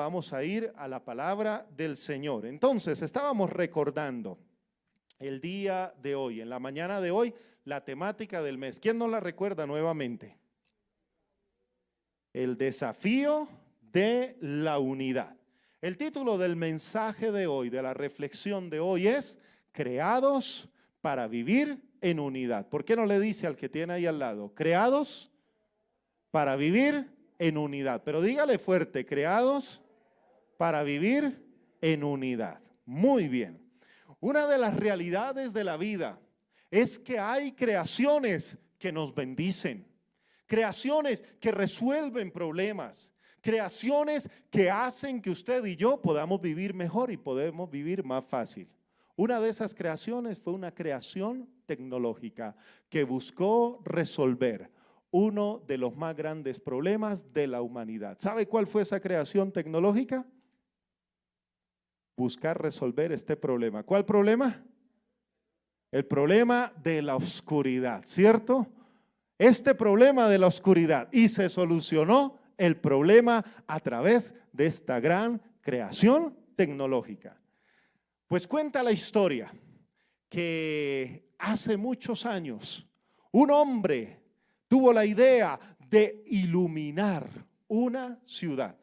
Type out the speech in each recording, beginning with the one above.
vamos a ir a la palabra del Señor. Entonces, estábamos recordando el día de hoy, en la mañana de hoy, la temática del mes. ¿Quién nos la recuerda nuevamente? El desafío de la unidad. El título del mensaje de hoy, de la reflexión de hoy es creados para vivir en unidad. ¿Por qué no le dice al que tiene ahí al lado? Creados para vivir en unidad. Pero dígale fuerte, creados para vivir en unidad. Muy bien. Una de las realidades de la vida es que hay creaciones que nos bendicen, creaciones que resuelven problemas, creaciones que hacen que usted y yo podamos vivir mejor y podemos vivir más fácil. Una de esas creaciones fue una creación tecnológica que buscó resolver uno de los más grandes problemas de la humanidad. ¿Sabe cuál fue esa creación tecnológica? Buscar resolver este problema. ¿Cuál problema? El problema de la oscuridad, ¿cierto? Este problema de la oscuridad, y se solucionó el problema a través de esta gran creación tecnológica. Pues cuenta la historia que hace muchos años un hombre tuvo la idea de iluminar una ciudad.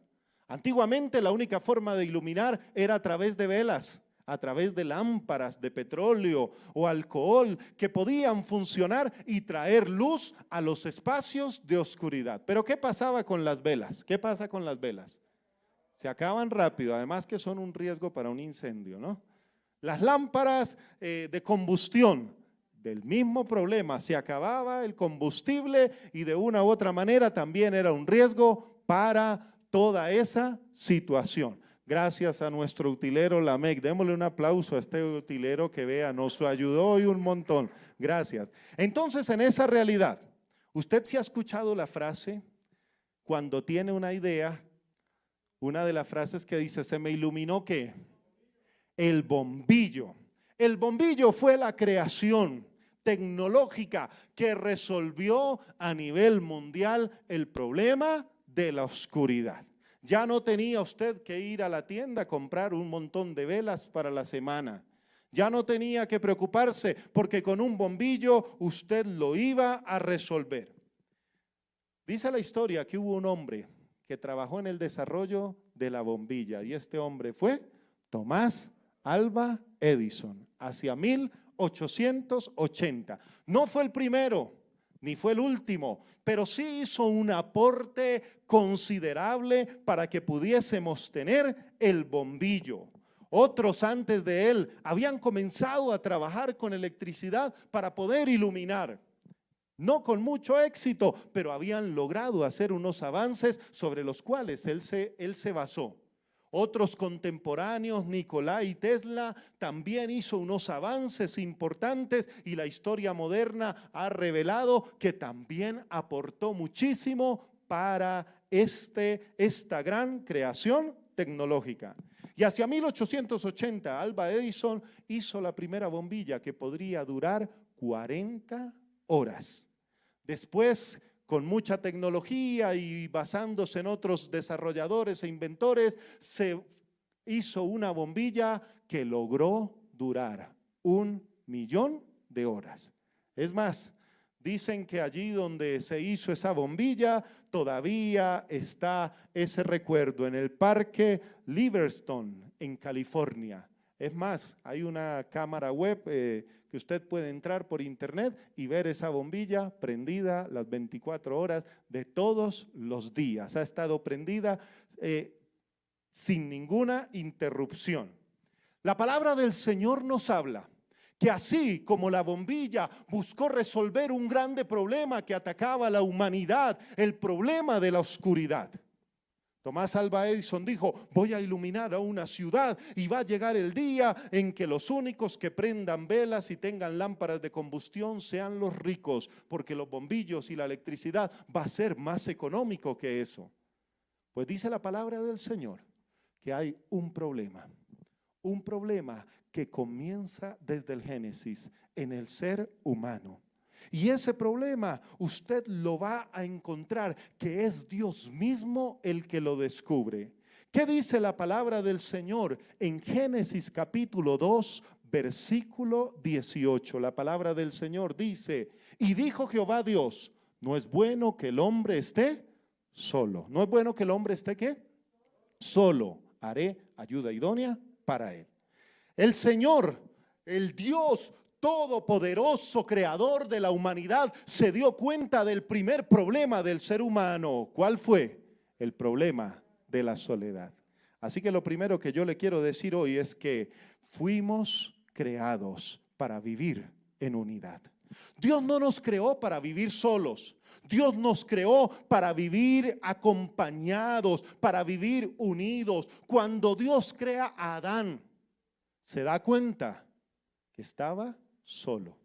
Antiguamente la única forma de iluminar era a través de velas, a través de lámparas de petróleo o alcohol que podían funcionar y traer luz a los espacios de oscuridad. Pero ¿qué pasaba con las velas? ¿Qué pasa con las velas? Se acaban rápido, además que son un riesgo para un incendio, ¿no? Las lámparas de combustión, del mismo problema, se acababa el combustible y de una u otra manera también era un riesgo para toda esa situación. Gracias a nuestro utilero Lamec, démosle un aplauso a este utilero que vea, nos ayudó hoy un montón, gracias. Entonces en esa realidad, usted sí ha escuchado la frase, cuando tiene una idea, una de las frases que dice, se me iluminó ¿qué? El bombillo. El bombillo fue la creación tecnológica que resolvió a nivel mundial el problema de la oscuridad. Ya no tenía usted que ir a la tienda a comprar un montón de velas para la semana. Ya no tenía que preocuparse porque con un bombillo usted lo iba a resolver. Dice la historia que hubo un hombre que trabajó en el desarrollo de la bombilla y este hombre fue Tomás Alva Edison, hacia 1880. No fue el primero, ni fue el último, pero sí hizo un aporte considerable para que pudiésemos tener el bombillo. Otros antes de él habían comenzado a trabajar con electricidad para poder iluminar. No con mucho éxito, pero habían logrado hacer unos avances sobre los cuales él se basó. Otros contemporáneos, Nikola y Tesla, también hizo unos avances importantes y la historia moderna ha revelado que también aportó muchísimo para esta gran creación tecnológica. Y hacia 1880, Alva Edison hizo la primera bombilla que podría durar 40 horas. Después, con mucha tecnología y basándose en otros desarrolladores e inventores, se hizo una bombilla que logró durar 1.000.000 de horas. Es más, dicen que allí donde se hizo esa bombilla todavía está ese recuerdo en el Parque Livingston en California. Es más, hay una cámara web que usted puede entrar por internet y ver esa bombilla prendida las 24 horas de todos los días. Ha estado prendida sin ninguna interrupción. La palabra del Señor nos habla que así como la bombilla buscó resolver un grande problema que atacaba a la humanidad, el problema de la oscuridad. Tomás Alva Edison dijo, voy a iluminar a una ciudad y va a llegar el día en que los únicos que prendan velas y tengan lámparas de combustión sean los ricos, porque los bombillos y la electricidad va a ser más económico que eso. Pues dice la palabra del Señor que hay un problema que comienza desde el Génesis en el ser humano. Y ese problema usted lo va a encontrar que es Dios mismo el que lo descubre, ¿Qué dice la palabra del Señor en Génesis capítulo 2, versículo 18? La palabra del Señor dice: y dijo Jehová Dios, no es bueno que el hombre esté solo. No es bueno que el hombre esté ¿qué? Solo. Haré ayuda idónea para él. El Señor, el Dios todopoderoso, creador de la humanidad, se dio cuenta del primer problema del ser humano. ¿Cuál fue? El problema de la soledad. Así que lo primero que yo le quiero decir hoy es que fuimos creados para vivir en unidad. Dios no nos creó para vivir solos. Dios nos creó para vivir acompañados, para vivir unidos. Cuando Dios crea a Adán, se da cuenta que estaba solo.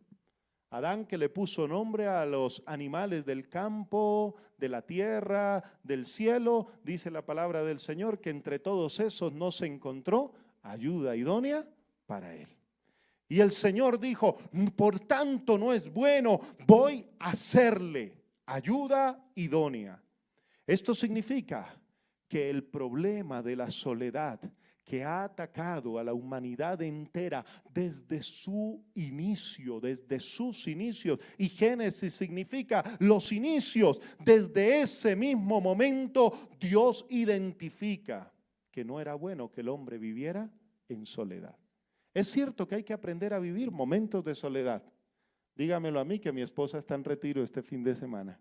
Adán, que le puso nombre a los animales del campo, de la tierra, del cielo, dice la palabra del Señor que entre todos esos no se encontró ayuda idónea para él. Y el Señor dijo: por tanto no es bueno, voy a hacerle ayuda idónea. Esto significa que el problema de la soledad que ha atacado a la humanidad entera desde su inicio, desde sus inicios, y Génesis significa los inicios, desde ese mismo momento Dios identifica que no era bueno que el hombre viviera en soledad. Es cierto que hay que aprender a vivir momentos de soledad. Dígamelo a mí, que mi esposa está en retiro este fin de semana.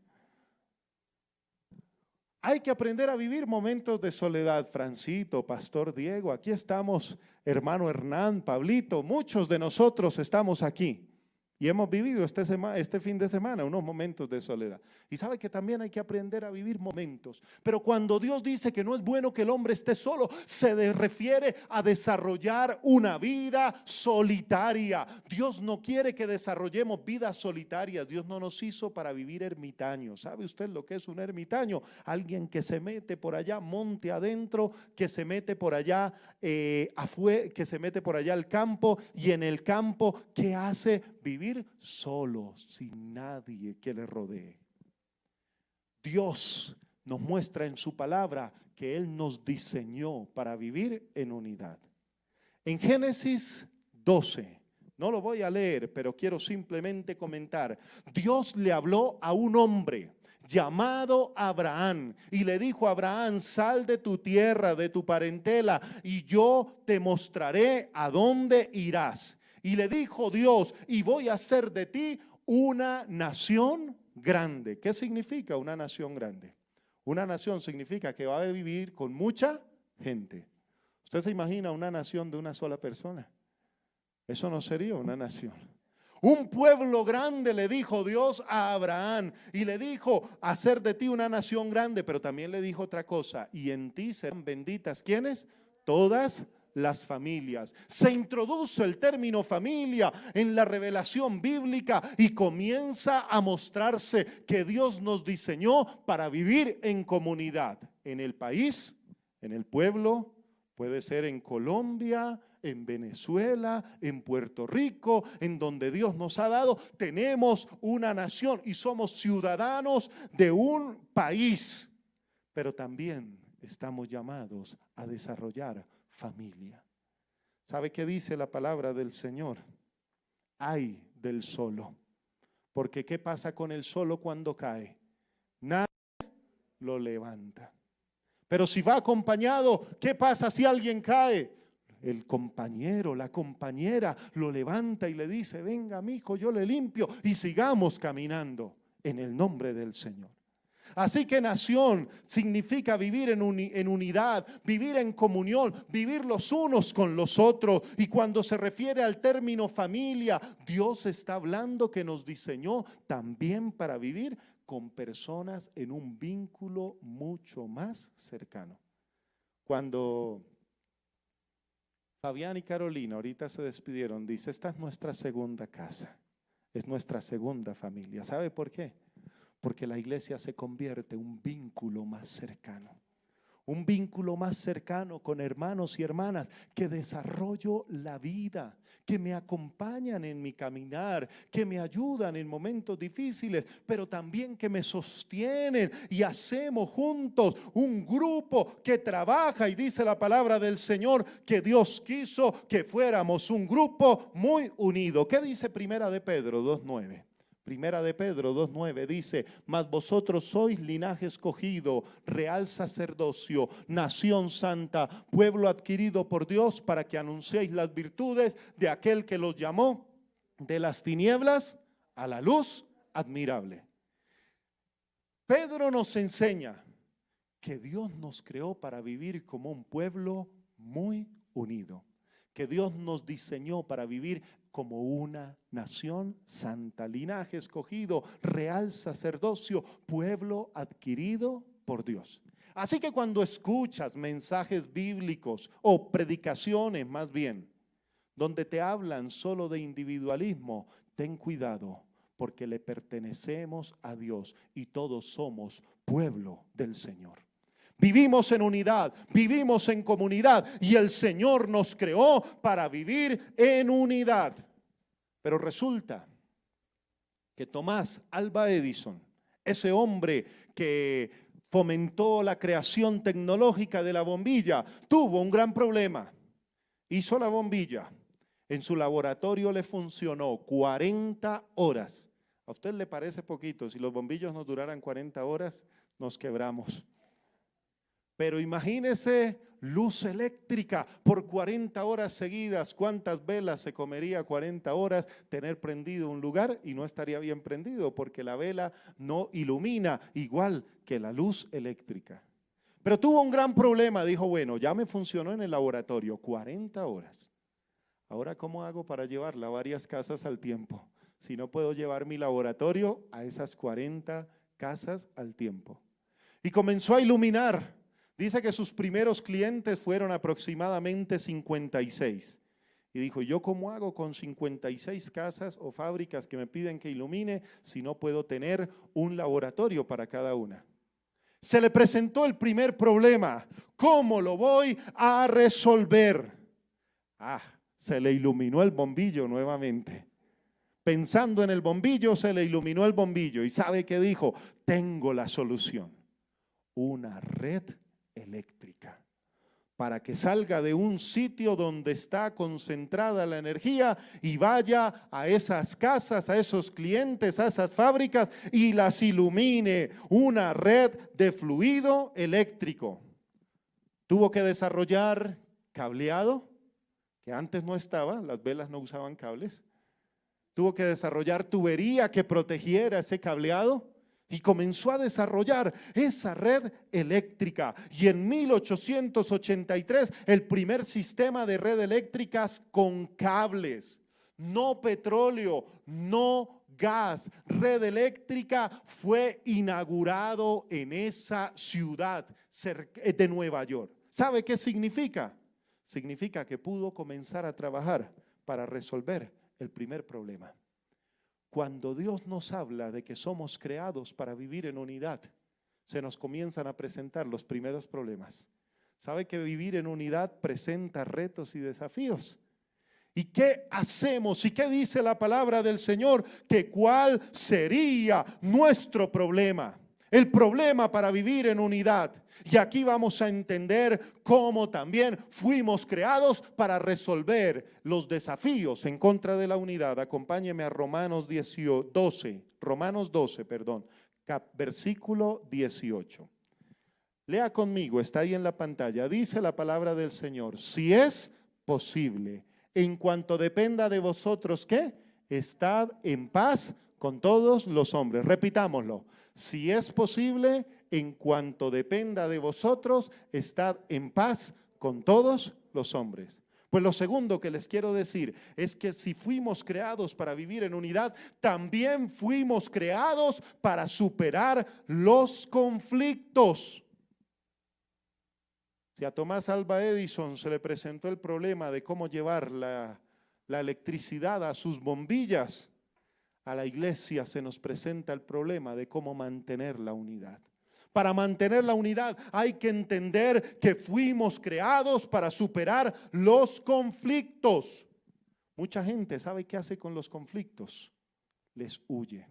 Hay que aprender a vivir momentos de soledad. Francito, Pastor Diego, aquí estamos, hermano Hernán, Pablito, muchos de nosotros estamos aquí y hemos vivido este fin de semana unos momentos de soledad. Y sabe que también hay que aprender a vivir momentos. Pero cuando Dios dice que no es bueno que el hombre esté solo, se refiere a desarrollar una vida solitaria. Dios no quiere que desarrollemos vidas solitarias. Dios no nos hizo para vivir ermitaños. ¿Sabe usted lo que es un ermitaño? Alguien que se mete por allá monte adentro, que se mete por allá afuera, que se mete por allá al campo, y en el campo, ¿qué hace? Vivir solo, sin nadie que le rodee. Dios nos muestra en su palabra que Él nos diseñó para vivir en unidad. En Génesis 12, no lo voy a leer, pero quiero simplemente comentar. Dios le habló a un hombre llamado Abraham y le dijo a Abraham: sal de tu tierra, de tu parentela, y yo te mostraré a dónde irás. Y le dijo Dios: y voy a hacer de ti una nación grande. ¿Qué significa una nación grande? Una nación significa que va a vivir con mucha gente. ¿Usted se imagina una nación de una sola persona? Eso no sería una nación. Un pueblo grande, le dijo Dios a Abraham, y le dijo: hacer de ti una nación grande. Pero también le dijo otra cosa: y en ti serán benditas, ¿quiénes? Todas las familias. Se introduce el término familia en la revelación bíblica y comienza a mostrarse que Dios nos diseñó para vivir en comunidad, en el país, en el pueblo, puede ser en Colombia, en Venezuela, en Puerto Rico, en donde Dios nos ha dado. Tenemos una nación y somos ciudadanos de un país, pero también estamos llamados a desarrollar familia. ¿Sabe qué dice la palabra del Señor? Ay del solo, porque ¿qué pasa con el solo cuando cae? Nadie lo levanta. Pero si va acompañado, ¿qué pasa si alguien cae? El compañero, la compañera lo levanta y le dice: venga, mijo, yo le limpio, y sigamos caminando en el nombre del Señor. Así que nación significa vivir en unidad, vivir en comunión, vivir los unos con los otros. Y cuando se refiere al término familia, Dios está hablando que nos diseñó también para vivir con personas en un vínculo mucho más cercano. Cuando Fabián y Carolina ahorita se despidieron, dice: esta es nuestra segunda casa, es nuestra segunda familia. ¿Sabe por qué? Porque la iglesia se convierte en un vínculo más cercano, un vínculo más cercano con hermanos y hermanas que desarrollo la vida, que me acompañan en mi caminar, que me ayudan en momentos difíciles, pero también que me sostienen y hacemos juntos un grupo que trabaja. Y dice la palabra del Señor que Dios quiso que fuéramos un grupo muy unido. ¿Qué dice Primera de Pedro 2:9? Primera de Pedro 2:9 dice: mas vosotros sois linaje escogido, real sacerdocio, nación santa, pueblo adquirido por Dios, para que anunciéis las virtudes de aquel que los llamó de las tinieblas a la luz admirable. Pedro nos enseña que Dios nos creó para vivir como un pueblo muy unido, que Dios nos diseñó para vivir como una nación santa, linaje escogido, real sacerdocio, pueblo adquirido por Dios. Así que cuando escuchas mensajes bíblicos o predicaciones más bien, donde te hablan solo de individualismo, ten cuidado, porque le pertenecemos a Dios y todos somos pueblo del Señor. Vivimos en unidad, vivimos en comunidad y el Señor nos creó para vivir en unidad. Pero resulta que Tomás Alva Edison, ese hombre que fomentó la creación tecnológica de la bombilla, tuvo un gran problema. Hizo la bombilla, en su laboratorio le funcionó 40 horas. ¿A usted le parece poquito? Si los bombillos nos duraran 40 horas, nos quebramos. Pero imagínese luz eléctrica por 40 horas seguidas. ¿Cuántas velas se comería 40 horas tener prendido un lugar? Y no estaría bien prendido porque la vela no ilumina igual que la luz eléctrica. Pero tuvo un gran problema. Dijo, bueno, ya me funcionó en el laboratorio 40 horas. Ahora, ¿cómo hago para llevarla a varias casas al tiempo? Si no puedo llevar mi laboratorio a esas 40 casas al tiempo. Y comenzó a iluminar. Dice que sus primeros clientes fueron aproximadamente 56. Y dijo, ¿yo cómo hago con 56 casas o fábricas que me piden que ilumine si no puedo tener un laboratorio para cada una? Se le presentó el primer problema. ¿Cómo lo voy a resolver? Se le iluminó el bombillo nuevamente. Pensando en el bombillo, se le iluminó el bombillo. ¿Y sabe qué dijo? Tengo la solución. Una red eléctrica, para que salga de un sitio donde está concentrada la energía y vaya a esas casas, a esos clientes, a esas fábricas y las ilumine. Una red de fluido eléctrico. Tuvo que desarrollar cableado, que antes no estaba, las velas no usaban cables. Tuvo que desarrollar tubería que protegiera ese cableado. Y comenzó a desarrollar esa red eléctrica. Y en 1883 el primer sistema de red eléctricas con cables, no petróleo, no gas, red eléctrica, fue inaugurado en esa ciudad de Nueva York. ¿Sabe qué significa? Significa que pudo comenzar a trabajar para resolver el primer problema. Cuando Dios nos habla de que somos creados para vivir en unidad, se nos comienzan a presentar los primeros problemas. ¿Sabe que vivir en unidad presenta retos y desafíos? ¿Y qué hacemos? ¿Y qué dice la palabra del Señor? Que cuál sería nuestro problema. El problema para vivir en unidad. Y aquí vamos a entender cómo también fuimos creados para resolver los desafíos en contra de la unidad. Acompáñeme a Romanos 12, versículo 18. Lea conmigo, está ahí en la pantalla. Dice la palabra del Señor: si es posible, en cuanto dependa de vosotros, ¿qué? Estad en paz con todos los hombres. Repitámoslo. Si es posible, en cuanto dependa de vosotros, estad en paz con todos los hombres. Pues lo segundo que les quiero decir es que si fuimos creados para vivir en unidad, también fuimos creados para superar los conflictos. Si a Tomás Alva Edison se le presentó el problema de cómo llevar la electricidad a sus bombillas, a la iglesia se nos presenta el problema de cómo mantener la unidad. para mantener la unidad. Hay que entender que fuimos creados para superar los conflictos. Mucha gente sabe qué hace con los conflictos. Les huye.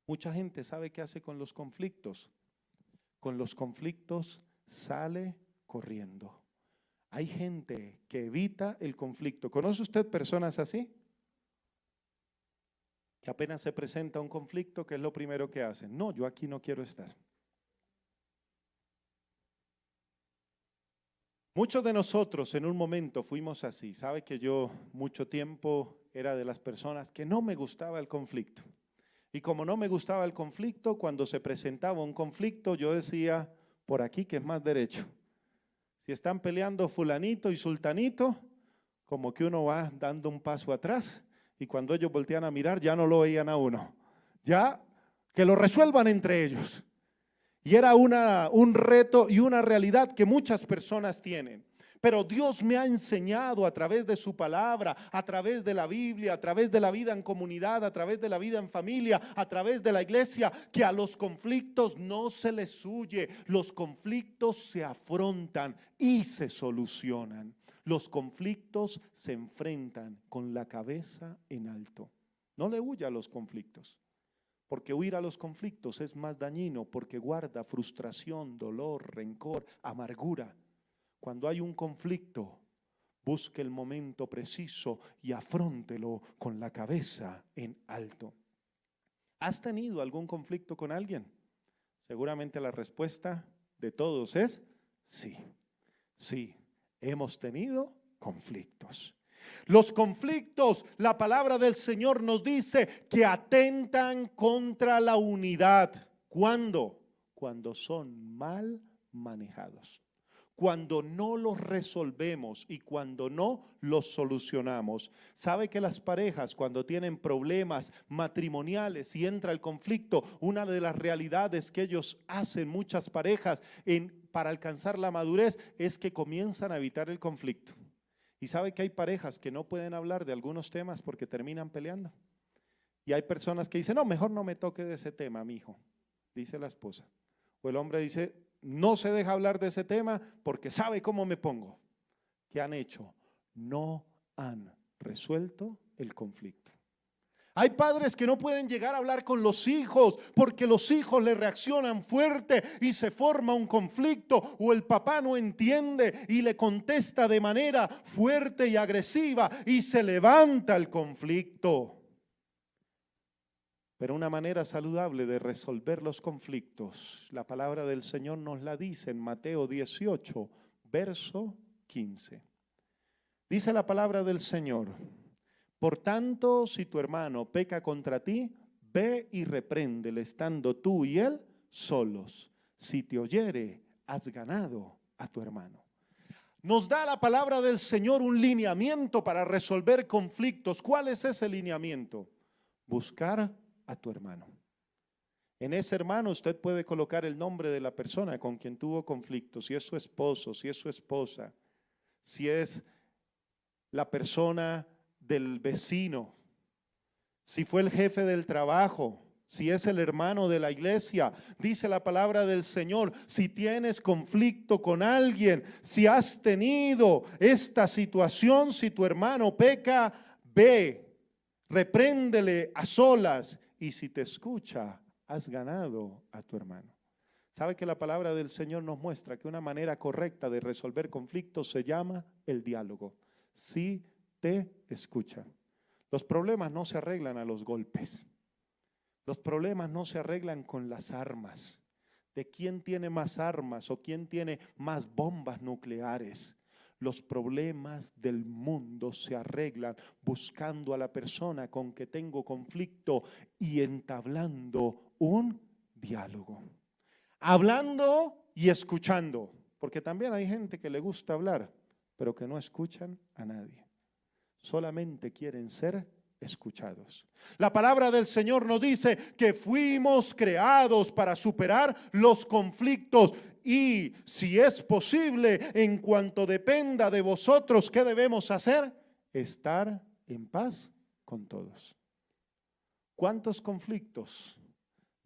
Mucha gente sabe qué hace con los conflictos. Con los conflictos sale corriendo. Hay gente que evita el conflicto. ¿Conoce usted personas así? Que apenas se presenta un conflicto, ¿qué es lo primero que hacen? No, yo aquí no quiero estar. Muchos de nosotros en un momento fuimos así. Sabe que yo mucho tiempo era de las personas que no me gustaba el conflicto. Y como no me gustaba el conflicto, cuando se presentaba un conflicto, yo decía, por aquí que es más derecho. Si están peleando fulanito y sultanito, como que uno va dando un paso atrás y cuando ellos voltean a mirar ya no lo veían a uno. Ya que lo resuelvan entre ellos. Y era un reto y una realidad que muchas personas tienen. Pero Dios me ha enseñado a través de su palabra, a través de la Biblia, a través de la vida en comunidad, a través de la vida en familia, a través de la iglesia, que a los conflictos no se les huye. Los conflictos se afrontan y se solucionan. Los conflictos se enfrentan con la cabeza en alto. No le huya a los conflictos, porque huir a los conflictos es más dañino, porque guarda frustración, dolor, rencor, amargura. Cuando hay un conflicto, busque el momento preciso y afróntelo con la cabeza en alto. ¿Has tenido algún conflicto con alguien? Seguramente la respuesta de todos es sí. Sí, hemos tenido conflictos. Los conflictos, la palabra del Señor nos dice que atentan contra la unidad. ¿Cuándo? Cuando son mal manejados. Cuando no los resolvemos y cuando no los solucionamos. ¿Sabe que las parejas cuando tienen problemas matrimoniales y entra el conflicto, una de las realidades que ellos hacen, muchas parejas, para alcanzar la madurez, es que comienzan a evitar el conflicto? Y sabe que hay parejas que no pueden hablar de algunos temas porque terminan peleando. Y hay personas que dicen, no, mejor no me toque de ese tema, mi hijo, dice la esposa. O el hombre dice, no se deja hablar de ese tema porque sabe cómo me pongo. ¿Qué han hecho? No han resuelto el conflicto. Hay padres que no pueden llegar a hablar con los hijos porque los hijos le reaccionan fuerte y se forma un conflicto, o el papá no entiende y le contesta de manera fuerte y agresiva y se levanta el conflicto. Pero una manera saludable de resolver los conflictos, la palabra del Señor nos la dice en Mateo 18, verso 15. Dice la palabra del Señor: por tanto, si tu hermano peca contra ti, ve y repréndele estando tú y él solos. Si te oyere, has ganado a tu hermano. Nos da la palabra del Señor un lineamiento para resolver conflictos. ¿Cuál es ese lineamiento? Buscar a tu hermano. En ese hermano usted puede colocar el nombre de la persona con quien tuvo conflicto, si es su esposo, si es su esposa, si es la persona del vecino, si fue el jefe del trabajo, si es el hermano de la iglesia. Dice la palabra del Señor, si tienes conflicto con alguien, si has tenido esta situación, si tu hermano peca, ve, repréndele a solas. Y si te escucha, has ganado a tu hermano. ¿Sabe que la palabra del Señor nos muestra que una manera correcta de resolver conflictos se llama el diálogo? Si te escucha. Los problemas no se arreglan a los golpes. Los problemas no se arreglan con las armas. De quién tiene más armas o quién tiene más bombas nucleares. Los problemas del mundo se arreglan buscando a la persona con que tengo conflicto y entablando un diálogo. Hablando y escuchando, porque también hay gente que le gusta hablar, pero que no escuchan a nadie. Solamente quieren ser escuchados. La palabra del Señor nos dice que fuimos creados para superar los conflictos. Y si es posible, en cuanto dependa de vosotros, ¿qué debemos hacer? Estar en paz con todos. ¿Cuántos conflictos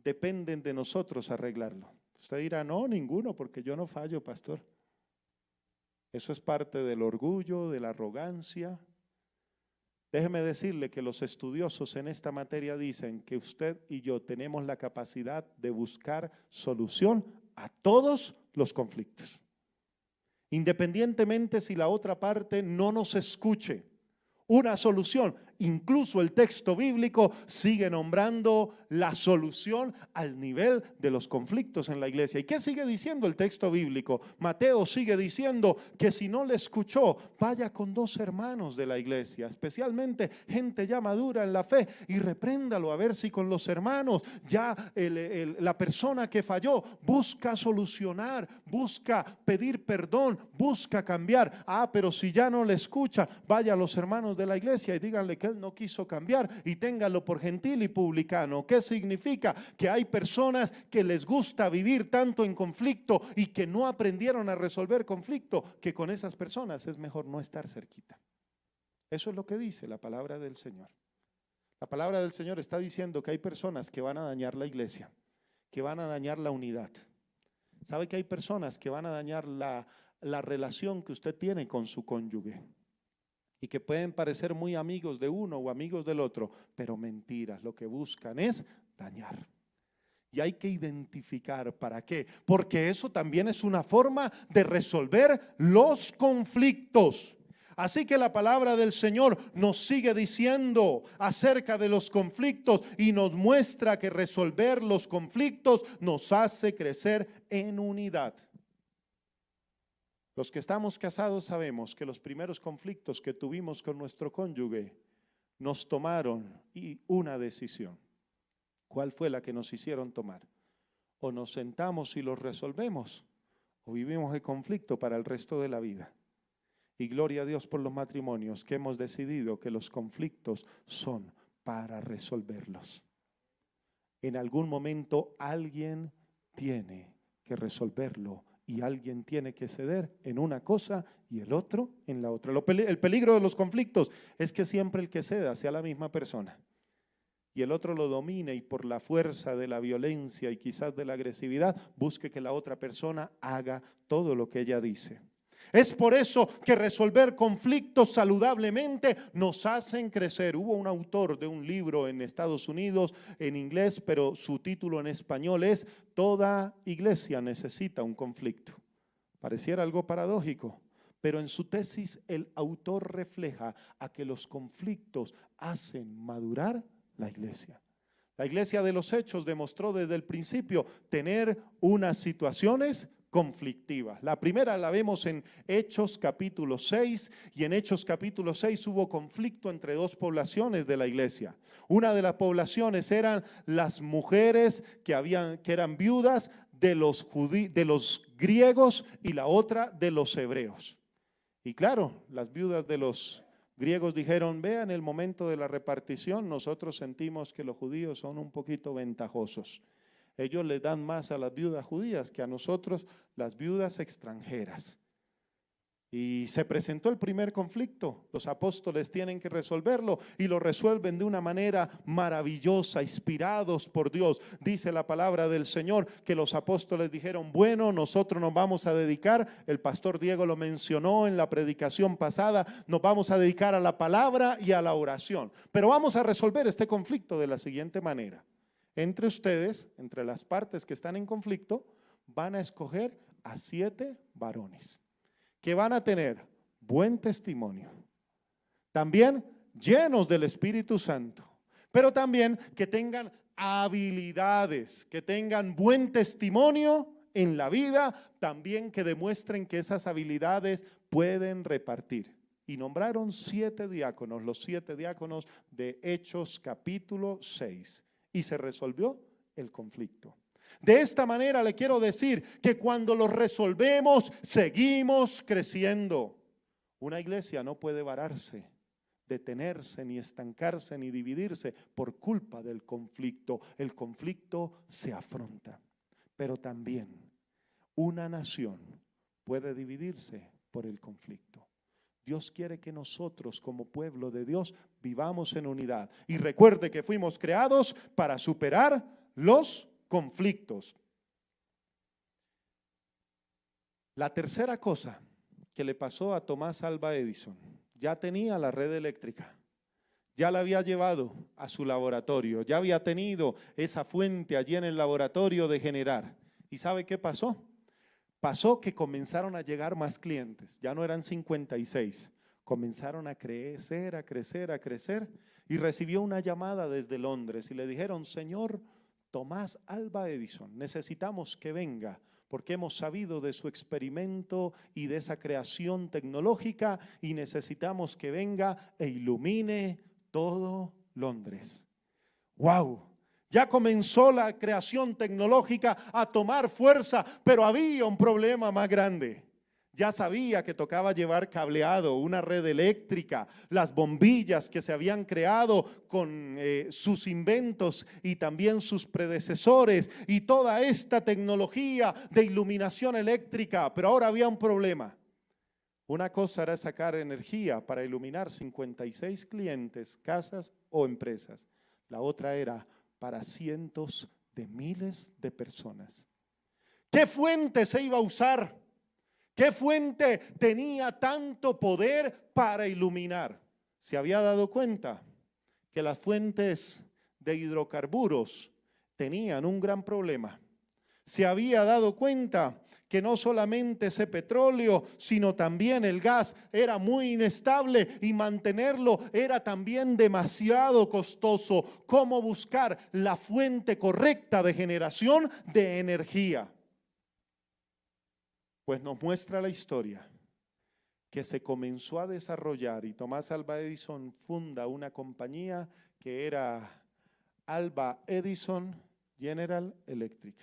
dependen de nosotros arreglarlo. Usted dirá, no, ninguno, porque yo no fallo, pastor. Eso es parte del orgullo, de la arrogancia. Déjeme decirle que los estudiosos en esta materia dicen que usted y yo tenemos la capacidad de buscar solución a todos los conflictos. Independientemente si la otra parte no nos escuche, una solución. Incluso el texto bíblico sigue nombrando la solución al nivel de los conflictos en la iglesia. ¿Y qué sigue diciendo el texto bíblico? Mateo sigue diciendo que si no le escuchó, vaya con 2 hermanos de la iglesia, especialmente gente ya madura en la fe, y repréndalo a ver si con los hermanos ya la persona que falló busca solucionar, busca pedir perdón, busca cambiar. Pero si ya no le escucha, vaya a los hermanos de la iglesia y díganle que él no quiso cambiar y ténganlo por gentil y publicano. ¿Qué significa? Que hay personas que les gusta vivir tanto en conflicto y que no aprendieron a resolver conflicto, que con esas personas es mejor no estar cerquita. Eso es lo que dice la palabra del Señor. La palabra del Señor está diciendo que hay personas que van a dañar la iglesia, que van a dañar la unidad. ¿Sabe que hay personas que van a dañar la relación que usted tiene con su cónyuge? Y que pueden parecer muy amigos de uno o amigos del otro, pero mentiras, lo que buscan es dañar. Y hay que identificar para qué, porque eso también es una forma de resolver los conflictos. Así que la palabra del Señor nos sigue diciendo acerca de los conflictos y nos muestra que resolver los conflictos nos hace crecer en unidad. Los que estamos casados sabemos que los primeros conflictos que tuvimos con nuestro cónyuge nos tomaron una decisión. ¿Cuál fue la que nos hicieron tomar? O nos sentamos y los resolvemos, o vivimos el conflicto para el resto de la vida. Y gloria a Dios por los matrimonios que hemos decidido que los conflictos son para resolverlos. En algún momento alguien tiene que resolverlo. Y alguien tiene que ceder en una cosa y el otro en la otra. El peligro de los conflictos es que siempre el que ceda sea la misma persona y el otro lo domine y por la fuerza de la violencia y quizás de la agresividad busque que la otra persona haga todo lo que ella dice. Es por eso que resolver conflictos saludablemente nos hacen crecer. Hubo un autor de un libro en Estados Unidos en inglés, pero su título en español es Toda iglesia necesita un conflicto. Pareciera algo paradójico, pero en su tesis el autor refleja a que los conflictos hacen madurar la iglesia. La iglesia de los Hechos demostró desde el principio tener unas situaciones conflictivas. La primera la vemos en Hechos capítulo 6 y en Hechos capítulo 6 hubo conflicto entre 2 poblaciones de la iglesia. Una de las poblaciones eran las mujeres que eran viudas de los griegos y la otra de los hebreos. Y claro, las viudas de los griegos dijeron, vean el momento de la repartición, nosotros sentimos que los judíos son un poquito ventajosos. Ellos le dan más a las viudas judías que a nosotros, las viudas extranjeras. Y se presentó el primer conflicto. Los apóstoles tienen que resolverlo y lo resuelven de una manera maravillosa, inspirados por Dios. Dice la palabra del Señor que los apóstoles dijeron, bueno, nosotros nos vamos a dedicar, el pastor Diego lo mencionó en la predicación pasada, nos vamos a dedicar a la palabra y a la oración. Pero vamos a resolver este conflicto de la siguiente manera. Entre ustedes, entre las partes que están en conflicto, van a escoger a 7 varones que van a tener buen testimonio, también llenos del Espíritu Santo, pero también que tengan habilidades, que tengan buen testimonio en la vida, también que demuestren que esas habilidades pueden repartir. Y nombraron 7 diáconos, los 7 diáconos de Hechos capítulo 6. Y se resolvió el conflicto. De esta manera le quiero decir que cuando lo resolvemos, seguimos creciendo. Una iglesia no puede vararse, detenerse, ni estancarse, ni dividirse por culpa del conflicto. El conflicto se afronta. Pero también una nación puede dividirse por el conflicto. Dios quiere que nosotros como pueblo de Dios vivamos en unidad. Y recuerde que fuimos creados para superar los conflictos. La tercera cosa que le pasó a Tomás Alva Edison, ya tenía la red eléctrica, ya la había llevado a su laboratorio, ya había tenido esa fuente allí en el laboratorio de generar. ¿Y sabe qué pasó? Pasó que comenzaron a llegar más clientes, ya no eran 56, comenzaron a crecer, a crecer, a crecer, y recibió una llamada desde Londres y le dijeron: señor Tomás Alva Edison, necesitamos que venga porque hemos sabido de su experimento y de esa creación tecnológica y necesitamos que venga e ilumine todo Londres. ¡Wow! Ya comenzó la creación tecnológica a tomar fuerza, pero había un problema más grande. Ya sabía que tocaba llevar cableado, una red eléctrica, las bombillas que se habían creado con sus inventos y también sus predecesores y toda esta tecnología de iluminación eléctrica, pero ahora había un problema. Una cosa era sacar energía para iluminar 56 clientes, casas o empresas. La otra era para cientos de miles de personas. ¿Qué fuente se iba a usar? ¿Qué fuente tenía tanto poder para iluminar? ¿Se había dado cuenta que las fuentes de hidrocarburos tenían un gran problema? ¿Se había dado cuenta que no solamente ese petróleo, sino también el gas era muy inestable y mantenerlo era también demasiado costoso? ¿Cómo buscar la fuente correcta de generación de energía? Pues nos muestra la historia que se comenzó a desarrollar y Tomás Alva Edison funda una compañía que era Alva Edison General Electric.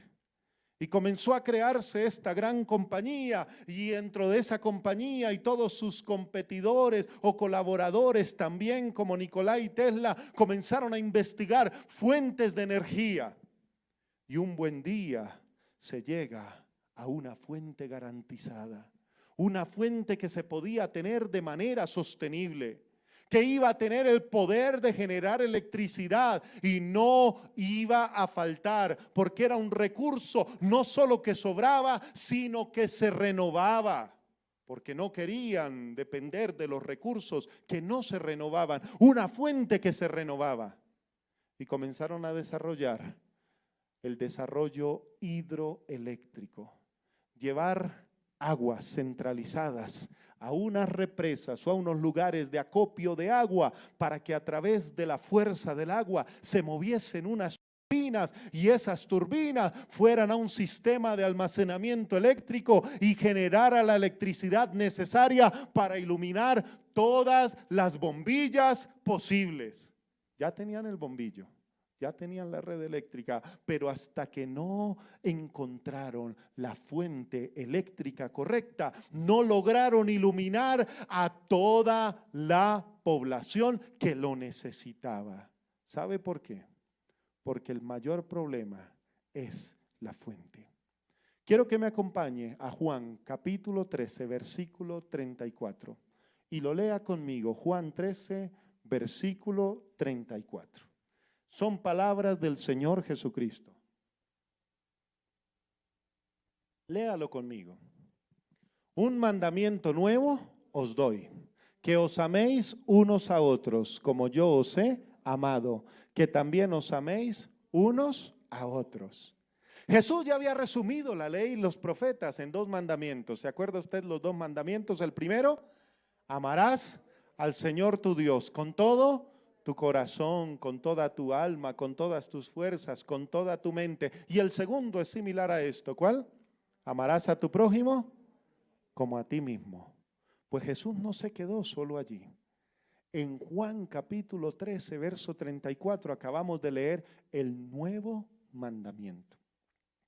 Y comenzó a crearse esta gran compañía y dentro de esa compañía y todos sus competidores o colaboradores también como Nikola y Tesla comenzaron a investigar fuentes de energía. Y un buen día se llega a una fuente garantizada, una fuente que se podía tener de manera sostenible, que iba a tener el poder de generar electricidad y no iba a faltar, porque era un recurso no solo que sobraba, sino que se renovaba, porque no querían depender de los recursos que no se renovaban, una fuente que se renovaba. Y comenzaron a desarrollar el desarrollo hidroeléctrico, llevar aguas centralizadas a unas represas o a unos lugares de acopio de agua para que a través de la fuerza del agua se moviesen unas turbinas y esas turbinas fueran a un sistema de almacenamiento eléctrico y generara la electricidad necesaria para iluminar todas las bombillas posibles. Ya tenían el bombillo, ya tenían la red eléctrica, pero hasta que no encontraron la fuente eléctrica correcta, no lograron iluminar a toda la población que lo necesitaba. ¿Sabe por qué? Porque el mayor problema es la fuente. Quiero que me acompañe a Juan capítulo 13, versículo 34 y lo lea conmigo. Juan 13, versículo 34. Son palabras del Señor Jesucristo. Léalo conmigo. Un mandamiento nuevo os doy, que os améis unos a otros, como yo os he amado, que también os améis unos a otros. Jesús ya había resumido la ley y los profetas en 2 mandamientos. ¿Se acuerda usted los 2 mandamientos? El primero, amarás al Señor tu Dios con todo tu corazón, con toda tu alma, con todas tus fuerzas, con toda tu mente. Y el segundo es similar a esto. ¿Cuál? Amarás a tu prójimo como a ti mismo. Pues Jesús no se quedó solo allí. En Juan capítulo 13, verso 34, acabamos de leer el nuevo mandamiento.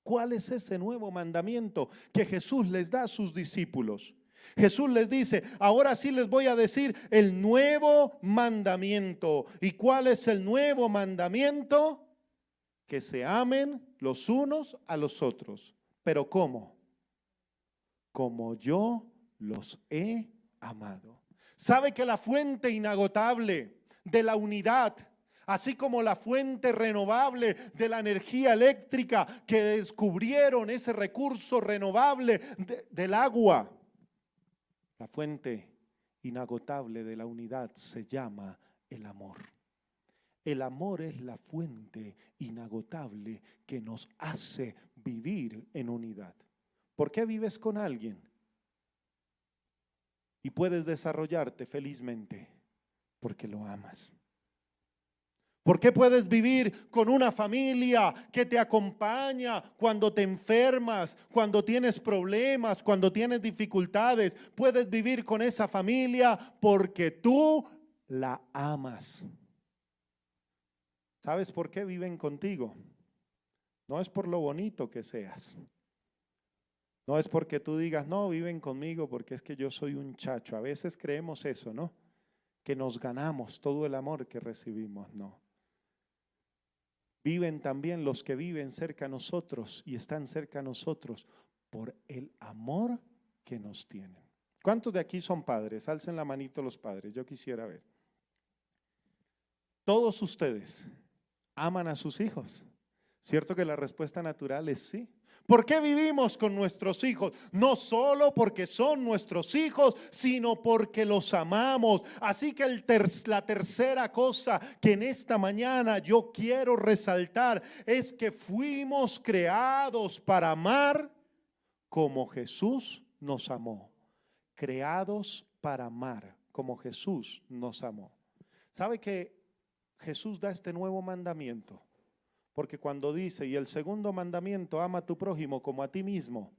¿Cuál es ese nuevo mandamiento que Jesús les da a sus discípulos? Jesús les dice, ahora sí les voy a decir el nuevo mandamiento. ¿Y cuál es el nuevo mandamiento? Que se amen los unos a los otros. ¿Pero cómo? Como yo los he amado. ¿Sabe que la fuente inagotable de la unidad Así como la fuente renovable de la energía eléctrica que descubrieron ese recurso renovable del agua. La fuente inagotable de la unidad se llama el amor. El amor es la fuente inagotable que nos hace vivir en unidad. ¿Por qué vives con alguien y puedes desarrollarte felizmente? Porque lo amas. ¿Por qué puedes vivir con una familia que te acompaña cuando te enfermas, cuando tienes problemas, cuando tienes dificultades? Puedes vivir con esa familia porque tú la amas. ¿Sabes por qué viven contigo? No es por lo bonito que seas. No es porque tú digas, no, viven conmigo porque es que yo soy un chacho. A veces creemos eso, ¿no? Que nos ganamos todo el amor que recibimos. No. Viven también los que viven cerca a nosotros y están cerca a nosotros por el amor que nos tienen. ¿Cuántos de aquí son padres? Alcen la manito los padres, yo quisiera ver. Todos ustedes aman a sus hijos. ¿Cierto que la respuesta natural es sí? ¿Por qué vivimos con nuestros hijos? No solo porque son nuestros hijos, sino porque los amamos. Así que la tercera cosa que en esta mañana yo quiero resaltar es que fuimos creados para amar como Jesús nos amó. Creados para amar como Jesús nos amó. ¿Sabe que Jesús da este nuevo mandamiento? Porque cuando dice, y el segundo mandamiento, ama a tu prójimo como a ti mismo,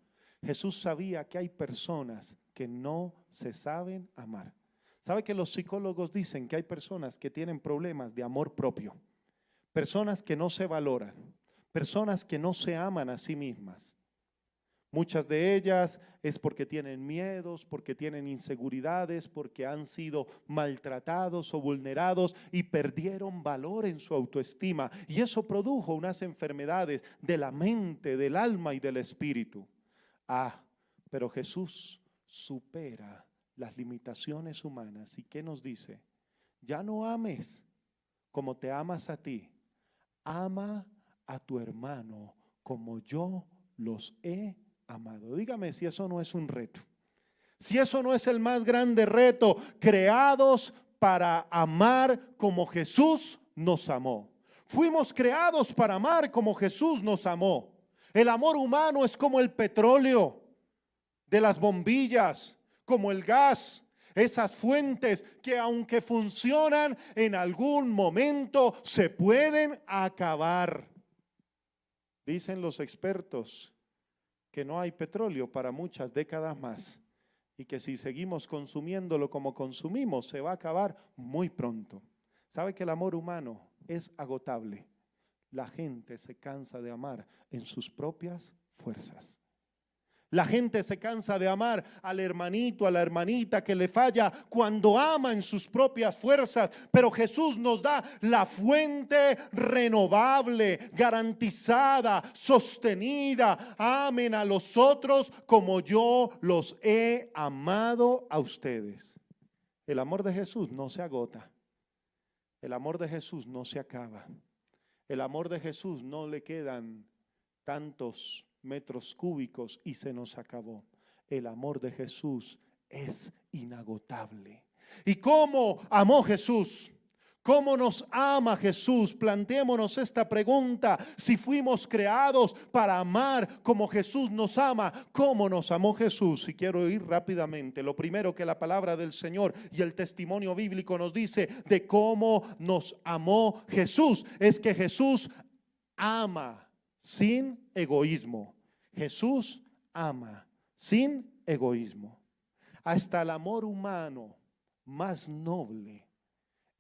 Jesús sabía que hay personas que no se saben amar. ¿Sabe que los psicólogos dicen que hay personas que tienen problemas de amor propio? Personas que no se valoran, personas que no se aman a sí mismas. Muchas de ellas es porque tienen miedos, porque tienen inseguridades, porque han sido maltratados o vulnerados y perdieron valor en su autoestima. Y eso produjo unas enfermedades de la mente, del alma y del espíritu. Pero Jesús supera las limitaciones humanas. ¿Y qué nos dice? Ya no ames como te amas a ti. Ama a tu hermano como yo los he amado. Dígame si eso no es un reto. Si eso no es el más grande reto, creados para amar como Jesús nos amó. Fuimos creados para amar como Jesús nos amó. El amor humano es como el petróleo de las bombillas, como el gas. Esas fuentes que aunque funcionan en algún momento se pueden acabar. Dicen los expertos que no hay petróleo para muchas décadas más y que si seguimos consumiéndolo como consumimos se va a acabar muy pronto. ¿Sabe que el amor humano es agotable? La gente se cansa de amar en sus propias fuerzas. La gente se cansa de amar al hermanito, a la hermanita que le falla cuando ama en sus propias fuerzas. Pero Jesús nos da la fuente renovable, garantizada, sostenida. Amen a los otros como yo los he amado a ustedes. El amor de Jesús no se agota. El amor de Jesús no se acaba. El amor de Jesús no le quedan tantos metros cúbicos y se nos acabó. El amor de Jesús es inagotable. ¿Y cómo amó Jesús? ¿Cómo nos ama Jesús? Planteémonos esta pregunta. Si fuimos creados para amar como Jesús nos ama, ¿cómo nos amó Jesús? Y quiero ir rápidamente. Lo primero que la palabra del Señor y el testimonio bíblico nos dice de cómo nos amó Jesús es que Jesús ama sin egoísmo. Jesús ama sin egoísmo. Hasta el amor humano más noble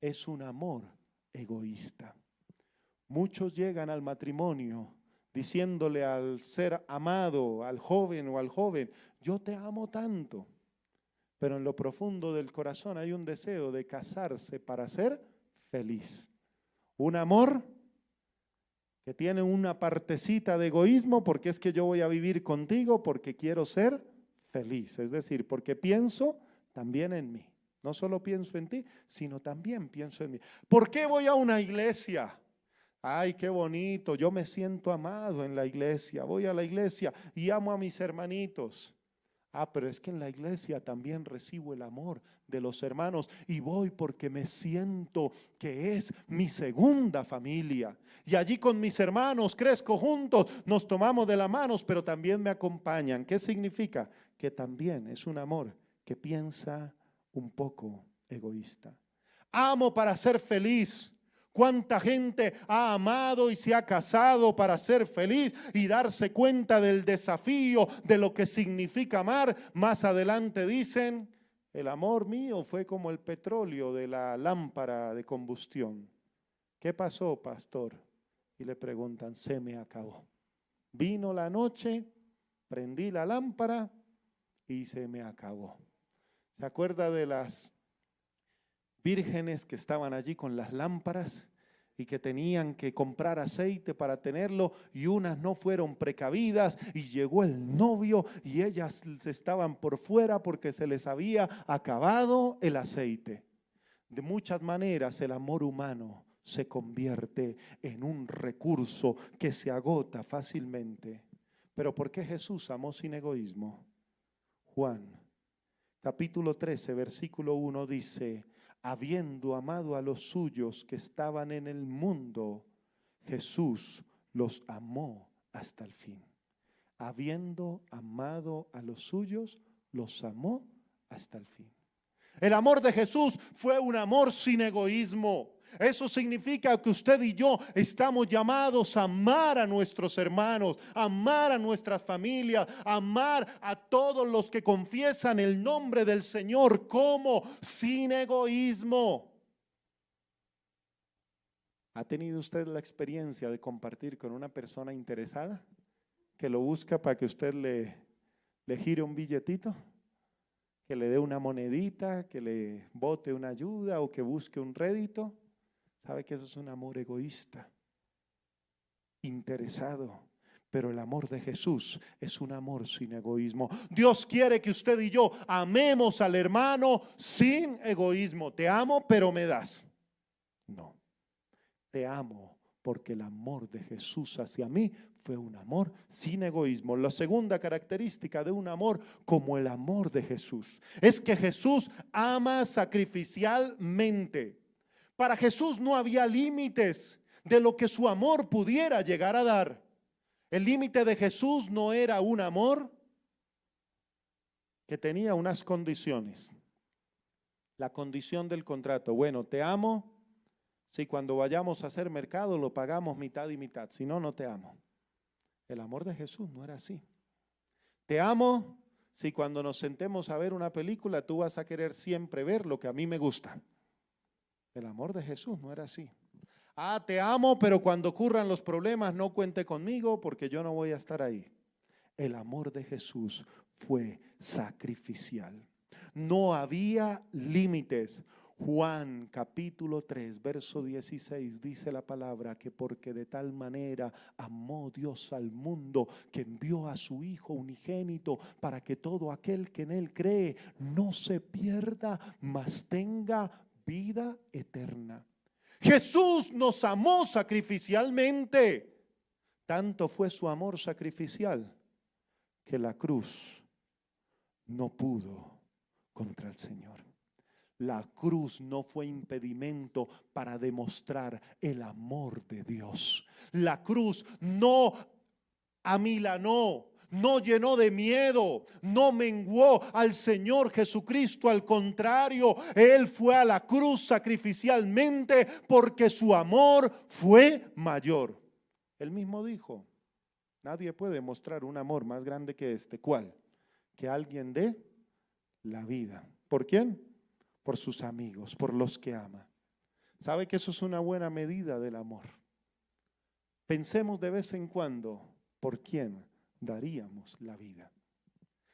es un amor egoísta. Muchos llegan al matrimonio diciéndole al ser amado, al joven o al joven, yo te amo tanto. Pero en lo profundo del corazón hay un deseo de casarse para ser feliz. Un amor que tiene una partecita de egoísmo porque es que yo voy a vivir contigo porque quiero ser feliz. Es decir, porque pienso también en mí. No solo pienso en ti, sino también pienso en mí. ¿Por qué voy a una iglesia? Ay, qué bonito, yo me siento amado en la iglesia. Voy a la iglesia y amo a mis hermanitos. Pero es que en la iglesia también recibo el amor de los hermanos y voy porque me siento que es mi segunda familia. Y allí con mis hermanos crezco juntos, nos tomamos de las manos, pero también me acompañan. ¿Qué significa? Que también es un amor que piensa un poco egoísta. Amo para ser feliz. ¿Cuánta gente ha amado y se ha casado para ser feliz y darse cuenta del desafío de lo que significa amar? Más adelante dicen, el amor mío fue como el petróleo de la lámpara de combustión. ¿Qué pasó, pastor? Y le preguntan, se me acabó. Vino la noche, prendí la lámpara y se me acabó. ¿Se acuerda de las vírgenes que estaban allí con las lámparas y que tenían que comprar aceite para tenerlo y unas no fueron precavidas y llegó el novio y ellas estaban por fuera porque se les había acabado el aceite? De muchas maneras el amor humano se convierte en un recurso que se agota fácilmente. Pero ¿por qué Jesús amó sin egoísmo? Juan capítulo 13 versículo 1 dice: habiendo amado a los suyos que estaban en el mundo, Jesús los amó hasta el fin. Habiendo amado a los suyos, los amó hasta el fin. El amor de Jesús fue un amor sin egoísmo. Eso significa que usted y yo estamos llamados a amar a nuestros hermanos, a amar a nuestras familias, a amar a todos los que confiesan el nombre del Señor. ¿Cómo? Sin egoísmo. ¿Ha tenido usted la experiencia de compartir con una persona interesada que lo busca para que usted le gire un billetito? Que le dé una monedita, que le bote una ayuda o que busque un rédito. ¿Sabe que eso es un amor egoísta? Interesado. Pero el amor de Jesús es un amor sin egoísmo. Dios quiere que usted y yo amemos al hermano sin egoísmo. Te amo, pero me das. No. Te amo porque el amor de Jesús hacia mí fue un amor sin egoísmo. La segunda característica de un amor como el amor de Jesús es que Jesús ama sacrificialmente. Para Jesús no había límites de lo que su amor pudiera llegar a dar. El límite de Jesús no era un amor que tenía unas condiciones. La condición del contrato: bueno, te amo si cuando vayamos a hacer mercado lo pagamos mitad y mitad, si no, no te amo. El amor de Jesús no era así. Te amo si cuando nos sentemos a ver una película tú vas a querer siempre ver lo que a mí me gusta. El amor de Jesús no era así. Te amo, pero cuando ocurran los problemas no cuente conmigo porque yo no voy a estar ahí. El amor de Jesús fue sacrificial. No había límites. Juan capítulo 3 verso 16 dice la palabra que porque de tal manera amó Dios al mundo que envió a su Hijo unigénito para que todo aquel que en él cree no se pierda, mas tenga vida eterna. Jesús nos amó sacrificialmente. Tanto fue su amor sacrificial que la cruz no pudo contra el Señor. La cruz no fue impedimento para demostrar el amor de Dios. La cruz no amilanó, no llenó de miedo, no menguó al Señor Jesucristo. Al contrario, Él fue a la cruz sacrificialmente porque su amor fue mayor. Él mismo dijo: nadie puede mostrar un amor más grande que este. ¿Cuál? Que alguien dé la vida. ¿Por quién? Por sus amigos, por los que ama. ¿Sabe que eso es una buena medida del amor? Pensemos de vez en cuando por quién daríamos la vida.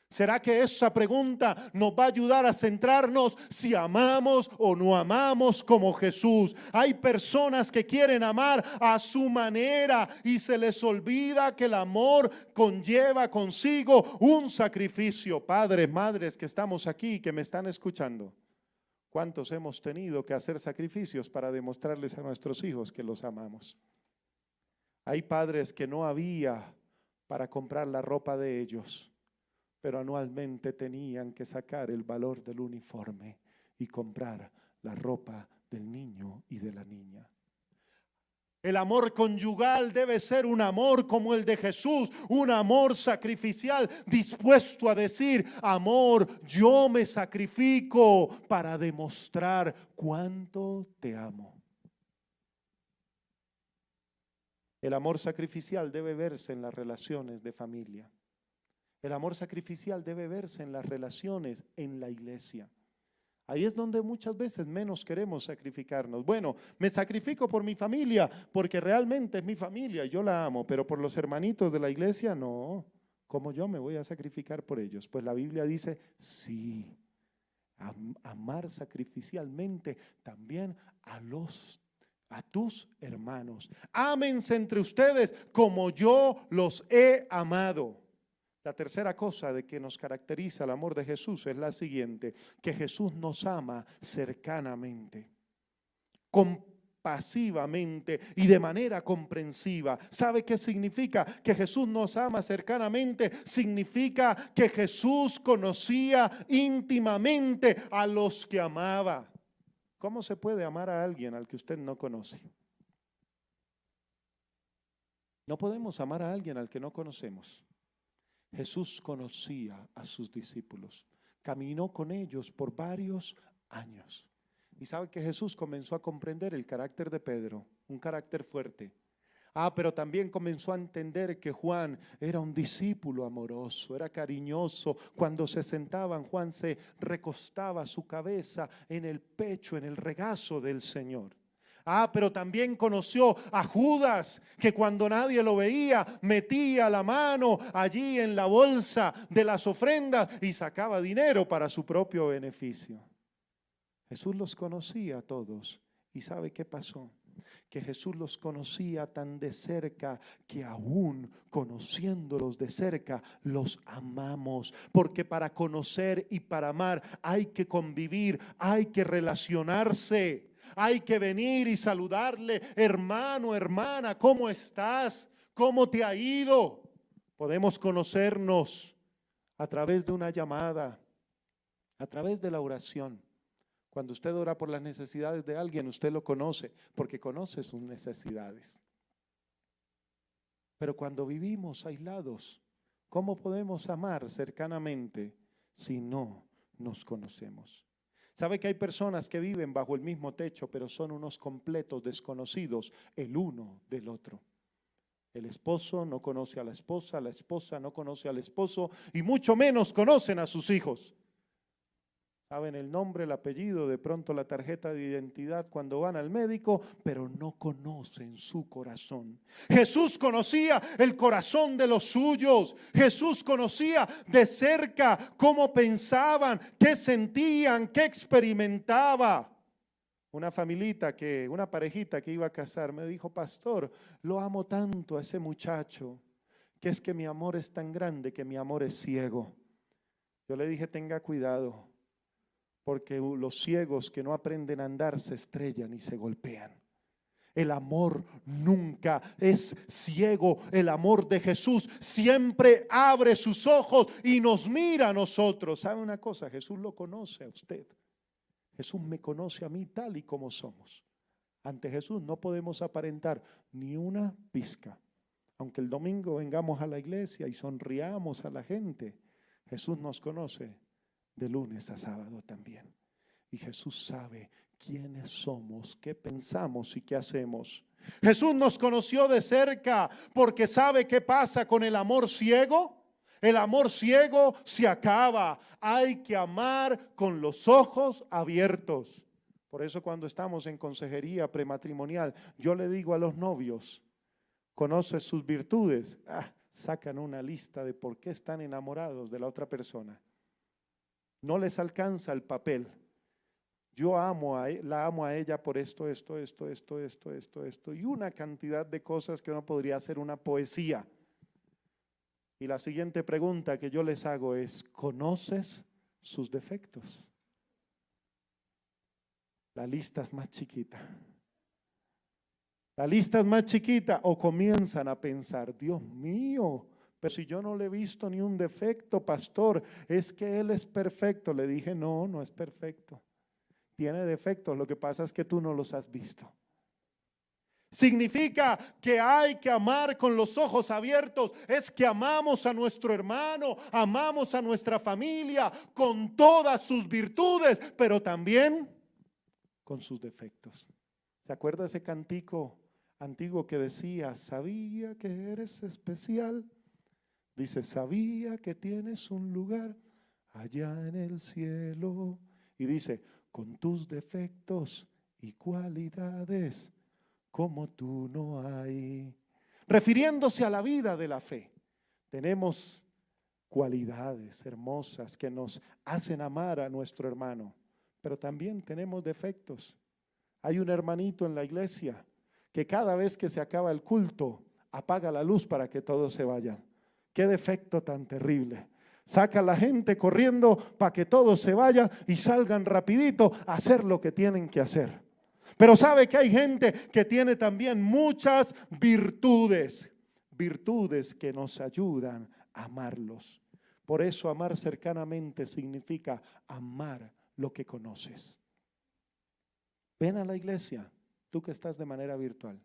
¿Será que esa pregunta nos va a ayudar a centrarnos si amamos o no amamos como Jesús? Hay personas que quieren amar a su manera y se les olvida que el amor conlleva consigo un sacrificio. Padres, madres que estamos aquí y que me están escuchando, ¿Cuántos hemos tenido que hacer sacrificios para demostrarles a nuestros hijos que los amamos? Hay padres que no había para comprar la ropa de ellos, pero anualmente tenían que sacar el valor del uniforme y comprar la ropa del niño y de la niña. El amor conyugal debe ser un amor como el de Jesús, un amor sacrificial, dispuesto a decir: amor, yo me sacrifico para demostrar cuánto te amo. El amor sacrificial debe verse en las relaciones de familia. El amor sacrificial debe verse en las relaciones en la iglesia. Ahí es donde muchas veces menos queremos sacrificarnos. Bueno, me sacrifico por mi familia porque realmente es mi familia y yo la amo, pero por los hermanitos de la iglesia no. ¿Cómo yo me voy a sacrificar por ellos? Pues la Biblia dice, sí, amar sacrificialmente también a tus hermanos. Ámense entre ustedes como yo los he amado. La tercera cosa de que nos caracteriza el amor de Jesús es la siguiente: que Jesús nos ama cercanamente, compasivamente y de manera comprensiva. ¿Sabe qué significa? Que Jesús nos ama cercanamente. Significa que Jesús conocía íntimamente a los que amaba. ¿Cómo se puede amar a alguien al que usted no conoce? No podemos amar a alguien al que no conocemos. Jesús conocía a sus discípulos, caminó con ellos por varios años. Y sabe que Jesús comenzó a comprender el carácter de Pedro, un carácter fuerte. Pero también comenzó a entender que Juan era un discípulo amoroso, era cariñoso. Cuando se sentaban, Juan se recostaba su cabeza en el pecho, en el regazo del Señor. Pero también conoció a Judas, que cuando nadie lo veía, metía la mano allí en la bolsa de las ofrendas y sacaba dinero para su propio beneficio. Jesús los conocía a todos. ¿Y sabe qué pasó? Que Jesús los conocía tan de cerca que aún conociéndolos de cerca los amamos, porque para conocer y para amar hay que convivir, hay que relacionarse. Hay que venir y saludarle: hermano, hermana, ¿cómo estás? ¿Cómo te ha ido? Podemos conocernos a través de una llamada, a través de la oración. Cuando usted ora por las necesidades de alguien, usted lo conoce porque conoce sus necesidades. Pero cuando vivimos aislados, ¿cómo podemos amar cercanamente si no nos conocemos? ¿Sabe que hay personas que viven bajo el mismo techo, pero son unos completos desconocidos el uno del otro? El esposo no conoce a la esposa no conoce al esposo y mucho menos conocen a sus hijos. Saben el nombre, el apellido, de pronto la tarjeta de identidad cuando van al médico, pero no conocen su corazón. Jesús conocía el corazón de los suyos. Jesús conocía de cerca cómo pensaban, qué sentían, qué experimentaba. Una parejita que iba a casar me dijo: pastor, lo amo tanto a ese muchacho, que es que mi amor es tan grande que mi amor es ciego. Yo le dije: tenga cuidado, porque los ciegos que no aprenden a andar se estrellan y se golpean. El amor nunca es ciego. El amor de Jesús siempre abre sus ojos y nos mira a nosotros. ¿Sabe una cosa? Jesús lo conoce a usted. Jesús me conoce a mí tal y como somos. Ante Jesús no podemos aparentar ni una pizca. Aunque el domingo vengamos a la iglesia y sonriamos a la gente, Jesús nos conoce de lunes a sábado también. Y Jesús sabe quiénes somos, qué pensamos y qué hacemos. Jesús nos conoció de cerca porque sabe qué pasa con el amor ciego. El amor ciego se acaba. Hay que amar con los ojos abiertos. Por eso cuando estamos en consejería prematrimonial, yo le digo a los novios: ¿conoces sus virtudes? Sacan una lista de por qué están enamorados de la otra persona. No les alcanza el papel. Yo la amo a ella por esto y una cantidad de cosas que uno podría hacer una poesía. Y la siguiente pregunta que yo les hago es: ¿conoces sus defectos? la lista es más chiquita. La lista es más chiquita o comienzan a pensar, Dios mío, pero si yo no le he visto ni un defecto, pastor, es que Él es perfecto. Le dije, no, no es perfecto. Tiene defectos, lo que pasa es que tú no los has visto. Significa que hay que amar con los ojos abiertos, es que amamos a nuestro hermano, amamos a nuestra familia con todas sus virtudes, pero también con sus defectos. ¿Se acuerda ese cantico antiguo que decía, sabía que eres especial? Dice, sabía que tienes un lugar allá en el cielo. Y dice, con tus defectos y cualidades, como tú no hay. Refiriéndose a la vida de la fe, tenemos cualidades hermosas que nos hacen amar a nuestro hermano, pero también tenemos defectos. Hay un hermanito en la iglesia que cada vez que se acaba el culto apaga la luz para que todos se vayan. Qué defecto tan terrible. Saca a la gente corriendo para que todos se vayan y salgan rapidito a hacer lo que tienen que hacer. Pero sabe que hay gente que tiene también muchas virtudes, virtudes que nos ayudan a amarlos. Por eso amar cercanamente significa amar lo que conoces. Ven a la iglesia, tú que estás de manera virtual,